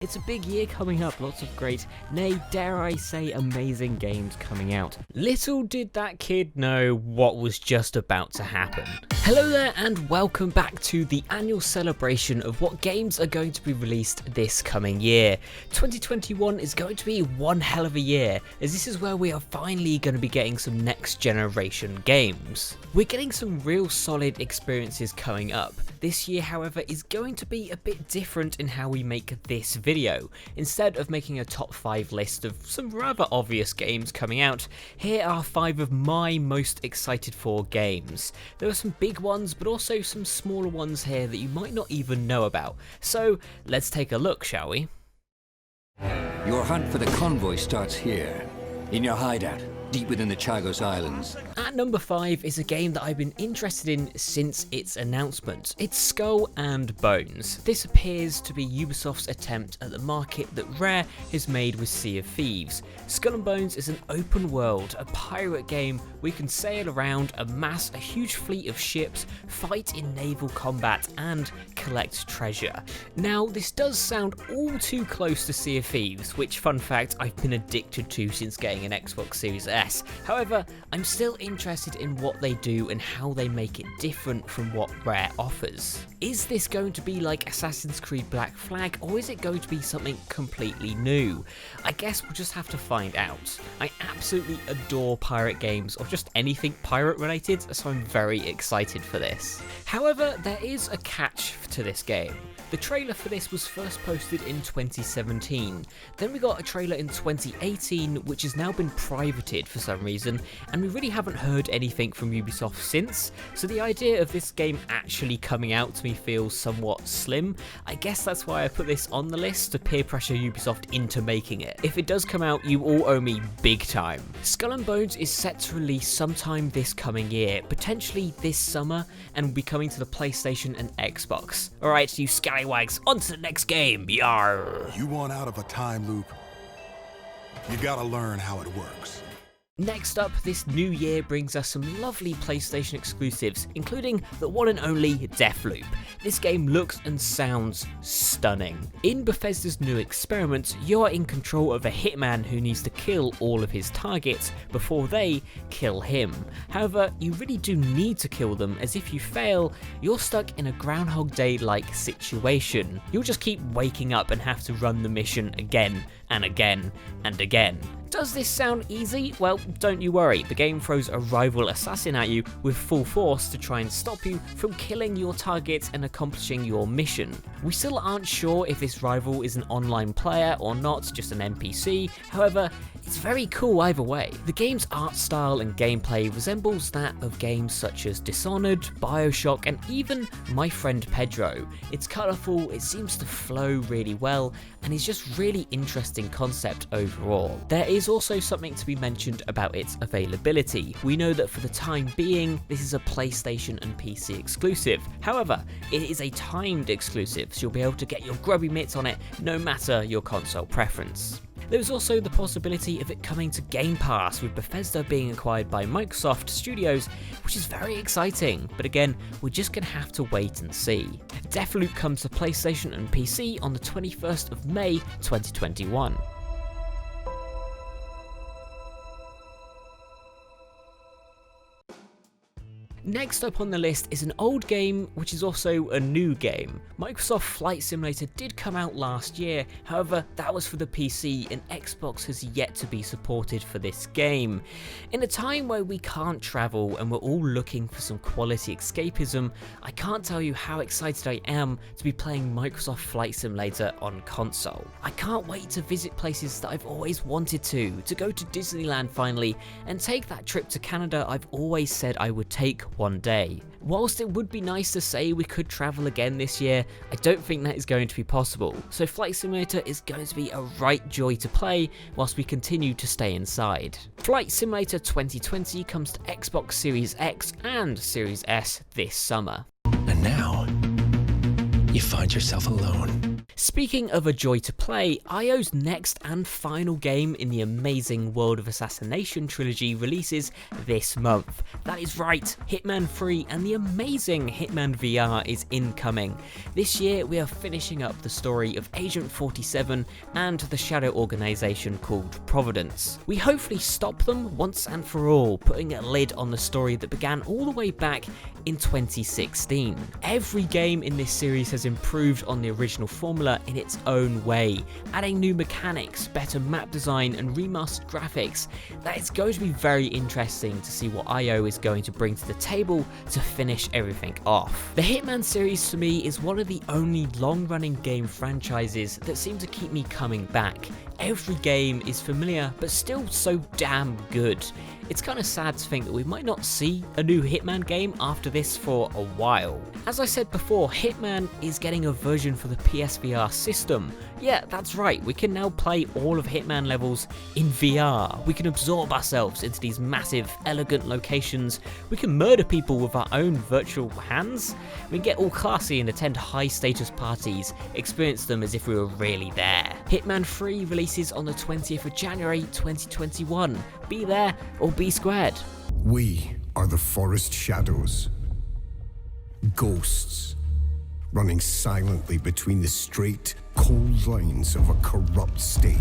It's a big year coming up, lots of great, nay, dare I say, amazing games coming out. Little did that kid know what was just about to happen. Hello there and welcome back to the annual celebration of what games are going to be released this coming year. 2021 is going to be one hell of a year, as this is where we are finally going to be getting some next generation games. We're getting some real solid experiences coming up. This year, however, is going to be a bit different in how we make this video. Instead of making a top 5 list of some rather obvious games coming out, here are 5 of my most excited for games. There are some big ones, but also some smaller ones here that you might not even know about. So let's take a look, shall we? Your hunt for the convoy starts here, in your hideout, deep within the Chagos Islands. At number 5 is a game that I've been interested in since its announcement. It's Skull and Bones. This appears to be Ubisoft's attempt at the market that Rare has made with Sea of Thieves. Skull and Bones is an open world, a pirate game where you can sail around, amass a huge fleet of ships, fight in naval combat, and collect treasure. Now, this does sound all too close to Sea of Thieves, which, fun fact, I've been addicted to since getting an Xbox Series S. However, I'm still interested in what they do and how they make it different from what Rare offers. Is this going to be like Assassin's Creed Black Flag, or is it going to be something completely new? I guess we'll just have to find out. I absolutely adore pirate games, or just anything pirate related, so I'm very excited for this. However, there is a catch to this game. The trailer for this was first posted in 2017, then we got a trailer in 2018 which has now been privated for some reason, and we really haven't heard anything from Ubisoft since, so the idea of this game actually coming out to me feels somewhat slim. I guess that's why I put this on the list, to peer pressure Ubisoft into making it. If it does come out, you all owe me big time. Skull and Bones is set to release sometime this coming year, potentially this summer, and will be coming to the PlayStation and Xbox. Alright, you scallywags, on to the next game, yarr! You want out of a time loop? You gotta learn how it works. Next up, this new year brings us some lovely PlayStation exclusives, including the one and only Deathloop. This game looks and sounds stunning. In Bethesda's new experiment, you are in control of a hitman who needs to kill all of his targets before they kill him. However, you really do need to kill them, as if you fail, you're stuck in a Groundhog Day-like situation. You'll just keep waking up and have to run the mission again and again and again. Does this sound easy? Well, don't you worry, the game throws a rival assassin at you with full force to try and stop you from killing your targets and accomplishing your mission. We still aren't sure if this rival is an online player or not, just an NPC, however, it's very cool either way. The game's art style and gameplay resembles that of games such as Dishonored, Bioshock, and even My Friend Pedro. It's colourful, it seems to flow really well, and is just really interesting concept overall. There is also something to be mentioned about its availability. We know that for the time being, this is a PlayStation and PC exclusive. However, it is a timed exclusive, so you'll be able to get your grubby mitts on it no matter your console preference. There's also the possibility of it coming to Game Pass, with Bethesda being acquired by Microsoft Studios, which is very exciting, but again, we're just going to have to wait and see. Deathloop comes to PlayStation and PC on the 21st of May 2021. Next up on the list is an old game, which is also a new game. Microsoft Flight Simulator did come out last year, however that was for the PC and Xbox has yet to be supported for this game. In a time where we can't travel and we're all looking for some quality escapism, I can't tell you how excited I am to be playing Microsoft Flight Simulator on console. I can't wait to visit places that I've always wanted to go to Disneyland finally, and take that trip to Canada I've always said I would take one day. Whilst it would be nice to say we could travel again this year, I don't think that is going to be possible, so Flight Simulator is going to be a right joy to play whilst we continue to stay inside. Flight Simulator 2020 comes to Xbox Series X and Series S this summer. And now, you find yourself alone. Speaking of a joy to play, IO's next and final game in the amazing World of Assassination trilogy releases this month. That is right, Hitman 3 and the amazing Hitman VR is incoming. This year we are finishing up the story of Agent 47 and the shadow organisation called Providence. We hopefully stop them once and for all, putting a lid on the story that began all the way back in 2016. Every game in this series has improved on the original formula in its own way, adding new mechanics, better map design and remastered graphics. That it's going to be very interesting to see what IO is going to bring to the table to finish everything off. The Hitman series to me is one of the only long-running game franchises that seem to keep me coming back. Every game is familiar but still so damn good. It's kind of sad to think that we might not see a new Hitman game after this for a while. As I said before, Hitman is getting a version for the PSVR system. Yeah, that's right, we can now play all of Hitman levels in VR. We can absorb ourselves into these massive, elegant locations. We can murder people with our own virtual hands. We can get all classy and attend high status parties, experience them as if we were really there. Hitman 3 releases on the 20th of January 2021. Be there or be squared. We are the forest shadows. Ghosts, running silently between the straight, cold lines of a corrupt state.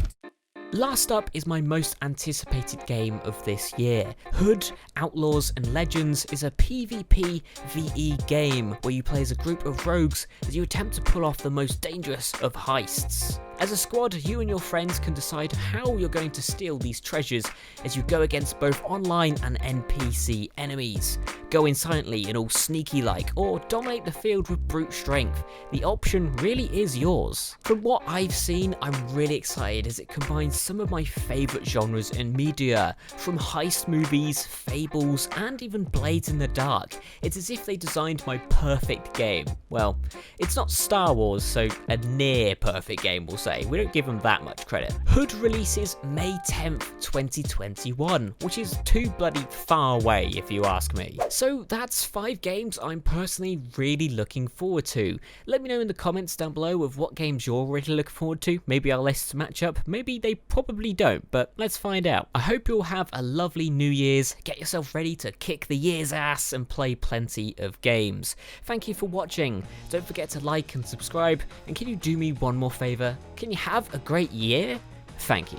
Last up is my most anticipated game of this year. Hood, Outlaws and Legends is a PvP VE game where you play as a group of rogues as you attempt to pull off the most dangerous of heists. As a squad, you and your friends can decide how you're going to steal these treasures as you go against both online and NPC enemies. Go in silently and all sneaky like, or dominate the field with brute strength. The option really is yours. From what I've seen, I'm really excited as it combines some of my favourite genres in media, from heist movies, fables, and even Blades in the Dark. It's as if they designed my perfect game. Well, it's not Star Wars, so a near perfect game we'll say. We don't give them that much credit. Hood releases May 10th, 2021, which is too bloody far away if you ask me. So that's 5 games I'm personally really looking forward to. Let me know in the comments down below of what games you're really looking forward to. Maybe our lists match up, maybe they probably don't, but let's find out. I hope you'll have a lovely New Year's, get yourself ready to kick the year's ass and play plenty of games. Thank you for watching. Don't forget to like and subscribe, and can you do me one more favour? Can you have a great year? Thank you.